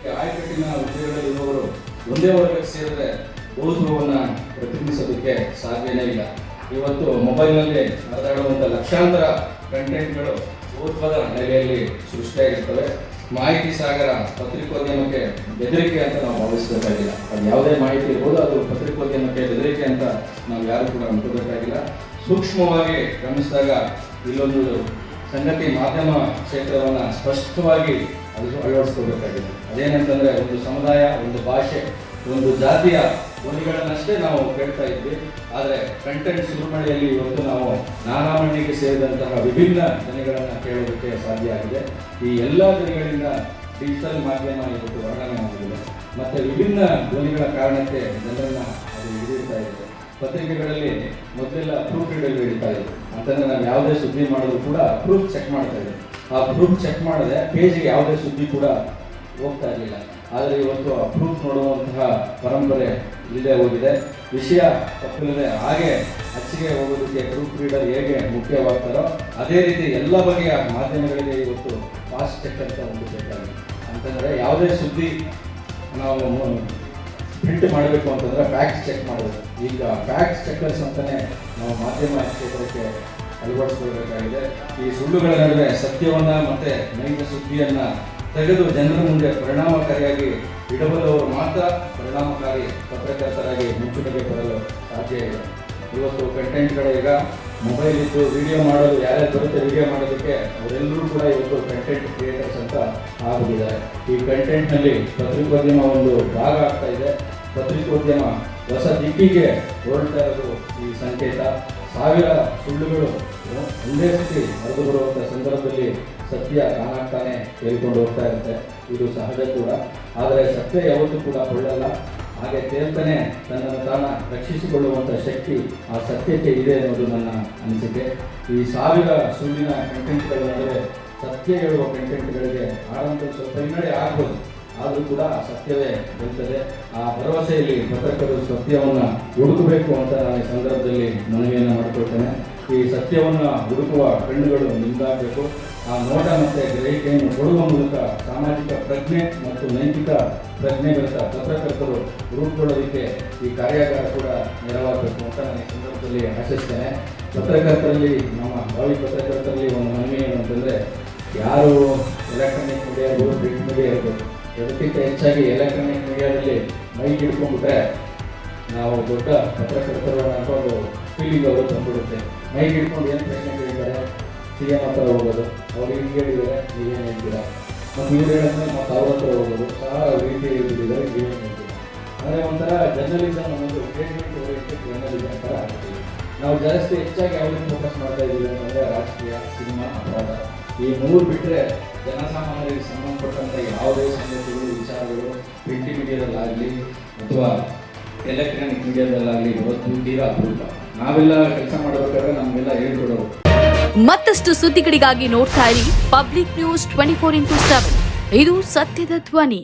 ಆಯಕಟ್ಟಿನ ಹುದ್ದೆಗಳಲ್ಲಿರುವವರು ಒಂದೇ ವರ್ಗಕ್ಕೆ ಸೇರಿದ್ರೆ ಬಹುತ್ವವನ್ನು ಪ್ರತಿನಿಧಿಸೋದಕ್ಕೆ ಸಾಧ್ಯನೇ ಇಲ್ಲ. ಇವತ್ತು ಮೊಬೈಲ್ನಲ್ಲಿ ಹರಿದಾಡುವಂಥ ಲಕ್ಷಾಂತರ ಕಂಟೆಂಟ್ಗಳು ಬಹುತ್ವದ ನೆಲೆಯಲ್ಲಿ ಸೃಷ್ಟಿಯಾಗಿರ್ತವೆ. ಮಾಹಿತಿ ಸಾಗರ ಪತ್ರಿಕೋದ್ಯಮಕ್ಕೆ ಬೆದರಿಕೆ ಅಂತ ನಾವು ಭಾವಿಸಬೇಕಾಗಿಲ್ಲ. ಅದು ಯಾವುದೇ ಮಾಹಿತಿ ಇರ್ಬೋದು, ಅದು ಪತ್ರಿಕೋದ್ಯಮಕ್ಕೆ ಬೆದರಿಕೆ ಅಂತ ನಾವು ಯಾರು ಕೂಡ ಅನ್ಕೋಬೇಕಾಗಿಲ್ಲ. ಸೂಕ್ಷ್ಮವಾಗಿ ಗಮನಿಸಿದಾಗ ಇಲ್ಲೊಂದು ಸಂಗತಿ ಮಾಧ್ಯಮ ಕ್ಷೇತ್ರವನ್ನು ಸ್ಪಷ್ಟವಾಗಿ ಅಳವಡಿಸ್ಕೋಬೇಕಾಗಿದೆ. ಅದೇನಂತಂದರೆ ಒಂದು ಸಮುದಾಯ, ಒಂದು ಭಾಷೆ, ಒಂದು ಜಾತಿಯ ಧ್ವನಿಗಳನ್ನಷ್ಟೇ ನಾವು ಕೇಳ್ತಾ ಇದ್ವಿ. ಆದರೆ ಕಂಟೆಂಟ್ ಸುರುಮಳೆಯಲ್ಲಿ ಇವತ್ತು ನಾವು ನಾನಾ ಮಣ್ಣಿಗೆ ಸೇರಿದಂತಹ ವಿಭಿನ್ನ ಧ್ವನಿಗಳನ್ನು ಕೇಳೋದಕ್ಕೆ ಸಾಧ್ಯ ಆಗಿದೆ. ಈ ಎಲ್ಲ ಧ್ವನಿಗಳಿಂದ ಡಿಜಿಟಲ್ ಮಾಧ್ಯಮ ಇವತ್ತು ವರ್ಣನೆ ಆಗಿದೆ. ಮತ್ತು ವಿಭಿನ್ನ ಧ್ವನಿಗಳ ಕಾರಣಕ್ಕೆ ಜನರನ್ನು ಅದು ಹಿಡಿಯುತ್ತಾ ಇದೆ. ಪತ್ರಿಕೆಗಳಲ್ಲಿ ಮೊದಲೆಲ್ಲ ಪ್ರೂಫ್ ರೀಡರ್ ಹಿಡಿತಾ ಇದೆ ಅಂತಂದರೆ ನಾವು ಯಾವುದೇ ಸುದ್ದಿ ಮಾಡೋದು ಕೂಡ ಪ್ರೂಫ್ ಚೆಕ್ ಮಾಡ್ತಾ ಇದೆ. ಆ ಪ್ರೂಫ್ ಚೆಕ್ ಮಾಡದೆ ಪೇಜ್ಗೆ ಯಾವುದೇ ಸುದ್ದಿ ಕೂಡ ಹೋಗ್ತಾ ಇರಲಿಲ್ಲ. ಆದರೆ ಇವತ್ತು ಆ ಪ್ರೂಫ್ ನೋಡುವಂತಹ ಪರಂಪರೆ ಇಲ್ಲದೆ ಹೋಗಿದೆ. ವಿಷಯ ತಪ್ಪಿಲ್ಲದೆ ಹಾಗೆ ಅಚ್ಚಿಗೆ ಹೋಗೋದಕ್ಕೆ ಪ್ರೂಫ್ ರೀಡರ್ ಹೇಗೆ ಮುಖ್ಯವಾಗ್ತಾರೋ ಅದೇ ರೀತಿ ಎಲ್ಲ ಬಗೆಯ ಮಾಧ್ಯಮಗಳಿಗೆ ಇವತ್ತು ಫಾಸ್ಟ್ ಚೆಕ್ ಅಂತ ಒಂದು ಬೇಕಾಗಿದೆ. ಅಂತಂದರೆ ಯಾವುದೇ ಸುದ್ದಿ ನಾವು ಪ್ರಿಂಟ್ ಮಾಡಬೇಕು ಅಂತಂದರೆ ಫ್ಯಾಕ್ಟ್ ಚೆಕ್ ಮಾಡಬೇಕು. ಈಗ ಫ್ಯಾಕ್ಟ್ ಚೆಕರ್ಸ್ ಅಂತಲೇ ನಾವು ಮಾಧ್ಯಮ ಕ್ಷೇತ್ರಕ್ಕೆ ಅಳವಡಿಸ್ಕೊಳ್ಬೇಕಾಗಿದೆ. ಈ ಸುಳ್ಳುಗಳ ನಡುವೆ ಸತ್ಯವನ್ನು ಮತ್ತು ನೈಜ ಸುದ್ದಿಯನ್ನು ತೆಗೆದು ಜನರ ಮುಂದೆ ಪರಿಣಾಮಕಾರಿಯಾಗಿ ಇಡಬಲ್ಲವರು ಮಾತ್ರ ಪರಿಣಾಮಕಾರಿ ಪತ್ರಕರ್ತರಾಗಿ ಮುಚ್ಚುಟಕ್ಕೆ ಬರಲು ಸಾಧ್ಯ ಇದೆ. ಇವತ್ತು ಕಂಟೆಂಟ್ಗಳು ಈಗ ಮೊಬೈಲ್ ಇದ್ದು ವಿಡಿಯೋ ಮಾಡಲು ಯಾರ್ಯಾರು ಬರುತ್ತೆ ವಿಡಿಯೋ ಮಾಡೋದಕ್ಕೆ ಅವರೆಲ್ಲರೂ ಕೂಡ ಇವತ್ತು ಕಂಟೆಂಟ್ ಕ್ರಿಯೇಟರ್ಸ್ ಅಂತ ಆಗಿದ್ದಾರೆ. ಈ ಕಂಟೆಂಟ್ನಲ್ಲಿ ಪತ್ರಿಕೋದ್ಯಮ ಒಂದು ಭಾಗ ಆಗ್ತಾ ಇದೆ. ಪತ್ರಿಕೋದ್ಯಮ ಹೊಸ ದಿಕ್ಕಿಗೆ ಹೊರಡ್ತಾ ಇರೋದು ಈ ಸಂಕೇತ. ಸಾವಿರ ಸುಳ್ಳುಗಳು ಒಂದೇ ಸತಿ ಹರಿದು ಬರುವಂಥ ಸಂದರ್ಭದಲ್ಲಿ ಸತ್ಯ ತಾನಾಗ್ತಾನೆ ತೇಲ್ಕೊಂಡು ಹೋಗ್ತಾ ಇರುತ್ತೆ. ಇದು ಸಹಜ ಕೂಡ. ಆದರೆ ಸತ್ಯ ಯಾವತ್ತೂ ಕೂಡ ಕೊಳ್ಳಲ್ಲ. ಹಾಗೆ ತೇಲ್ತಾನೆ ತನ್ನನ್ನು ತಾನ ರಕ್ಷಿಸಿಕೊಳ್ಳುವಂಥ ಶಕ್ತಿ ಆ ಸತ್ಯಕ್ಕೆ ಇದೆ ಅನ್ನೋದು ನನ್ನ ಅನಿಸಿಕೆ. ಈ ಸಾವಿರ ಸುಳ್ಳಿನ ಕಂಟೆಂಟ್ಗಳ ನಡುವೆ ಸತ್ಯ ಹೇಳುವ ಕಂಟೆಂಟ್ಗಳಿಗೆ ಆರಂಭದಲ್ಲಿ ಸ್ವಲ್ಪ ಹಿನ್ನಡೆ ಆಗ್ಬೋದು, ಆದರೂ ಕೂಡ ಸತ್ಯವೇ ಗೆಲ್ತದೆ. ಆ ಭರವಸೆಯಲ್ಲಿ ಪತ್ರಕರ್ತರು ಸತ್ಯವನ್ನು ಹುಡುಕಬೇಕು ಅಂತ ನಾನು ಈ ಸಂದರ್ಭದಲ್ಲಿ ಮನವಿಯನ್ನು ಮಾಡಿಕೊಳ್ತೇನೆ. ಈ ಸತ್ಯವನ್ನು ಹುಡುಕುವ ಕಣ್ಣುಗಳು ನಿಂದಾಗಬೇಕು. ಆ ನೋಟ ಮತ್ತು ಗ್ರಹಿಕೆಯನ್ನು ಕೊಡುವ ಮೂಲಕ ಸಾಮಾಜಿಕ ಪ್ರಜ್ಞೆ ಮತ್ತು ನೈತಿಕ ಪ್ರಜ್ಞೆಗಳ ಪತ್ರಕರ್ತರು ರೂಪುಗೊಳ್ಳೋದಕ್ಕೆ ಈ ಕಾರ್ಯಾಗಾರ ಕೂಡ ನೆರವಾಗಬೇಕು ಅಂತ ನಾನು ಈ ಸಂದರ್ಭದಲ್ಲಿ ಆಶಿಸ್ತೇನೆ. ಪತ್ರಕರ್ತರಲ್ಲಿ, ನಮ್ಮ ಭಾವಿ ಪತ್ರಕರ್ತರಲ್ಲಿ ಒಂದು ಮನವಿ ಏನು ಅಂತಂದರೆ, ಯಾರು ಎಲೆಕ್ಟ್ರಾನಿಕ್ ಮೀಡಿಯಾ ಇರ್ಬೋದು, ಪ್ರಿಂಟ್ ಮೀಡಿಯಾ ಇರ್ಬೋದು, ಅದಕ್ಕಿಂತ ಹೆಚ್ಚಾಗಿ ಎಲೆಕ್ಟ್ರಾನಿಕ್ ಮೀಡಿಯಾದಲ್ಲಿ ಮೈಕ್ ಹಿಡ್ಕೊಂಡ್ಬಿಟ್ರೆ ನಾವು ದೊಡ್ಡ ಪತ್ರಕರ್ತರು ಅನ್ನೋದು ಫೀಲಿಂಗ್ ಅವರು ಬಂದ್ಬಿಡುತ್ತೆ. ಮೈಕ್ ಹಿಡ್ಕೊಂಡು ಏನು ಪ್ರಶ್ನೆ ಕೇಳಿದ್ದಾರೆ, CM ಹತ್ರ ಹೋಗೋದು, ಅವ್ರು ಹಿಂಗೆ ಹೇಳಿದ್ದಾರೆ ನೀವೇನು ಹೇಳ್ತೀರಾ, ಮತ್ತು ಇವ್ರು ಹೇಳಿದ್ರೆ ಮತ್ತು ಅವ್ರ ಹತ್ರ ಹೋಗೋದು, ರೀತಿ ಹೇಳಿದ್ದಾರೆ ನೀವೇನು ಹೇಳ್ತೀರಾ. ಅಂದರೆ ಒಂಥರ ಜರ್ನಲಿಸಮ್ ಅನ್ನೋದು ಸ್ಟೇಟ್ಮೆಂಟ್ ಓರಿಯೆಂಟೆಡ್ ಜರ್ನಲಿಸಮ್ ಥರ ಆಗ್ತೀವಿ. ನಾವು ಜಾಸ್ತಿ ಹೆಚ್ಚಾಗಿ ಯಾವುದನ್ನು ಫೋಕಸ್ ಮಾಡ್ತಾ ಇದ್ದೀವಿ ಅಂತಂದರೆ ರಾಜಕೀಯ, ಸಿನಿಮಾ, ಅಪರಾಧ, ಈ ಮೂರು ಬಿಟ್ಟರೆ ಜನಸಾಮಾನ್ಯರಿಗೆ ಸಂಬಂಧಪಟ್ಟಂಥ ಯಾವುದೇ ಸಂಗತಿಗಳು, ವಿಚಾರಗಳು ಪ್ರಿಂಟ್ ಮೀಡಿಯಾದಲ್ಲಾಗಲಿ ಅಥವಾ ಎಲೆಕ್ಟ್ರಾನಿಕ್ ಮೀಡಿಯಾದಲ್ಲಾಗಲಿ ಇವತ್ತು ತೀರಾ ಅಪರೂಪ. ನಾವೆಲ್ಲ ಕೆಲಸ ಮಾಡಬೇಕಾದ್ರೆ ನಮಗೆಲ್ಲ ಹೇಳ್ಕೊಡೋರು. ಮತ್ತಷ್ಟು ಸುದ್ದಿಗಳಿಗಾಗಿ ನೋಡ್ತಾ ಇರಿ ಪಬ್ಲಿಕ್ ನ್ಯೂಸ್ 24x7. ಇದು ಸತ್ಯದ ಧ್ವನಿ.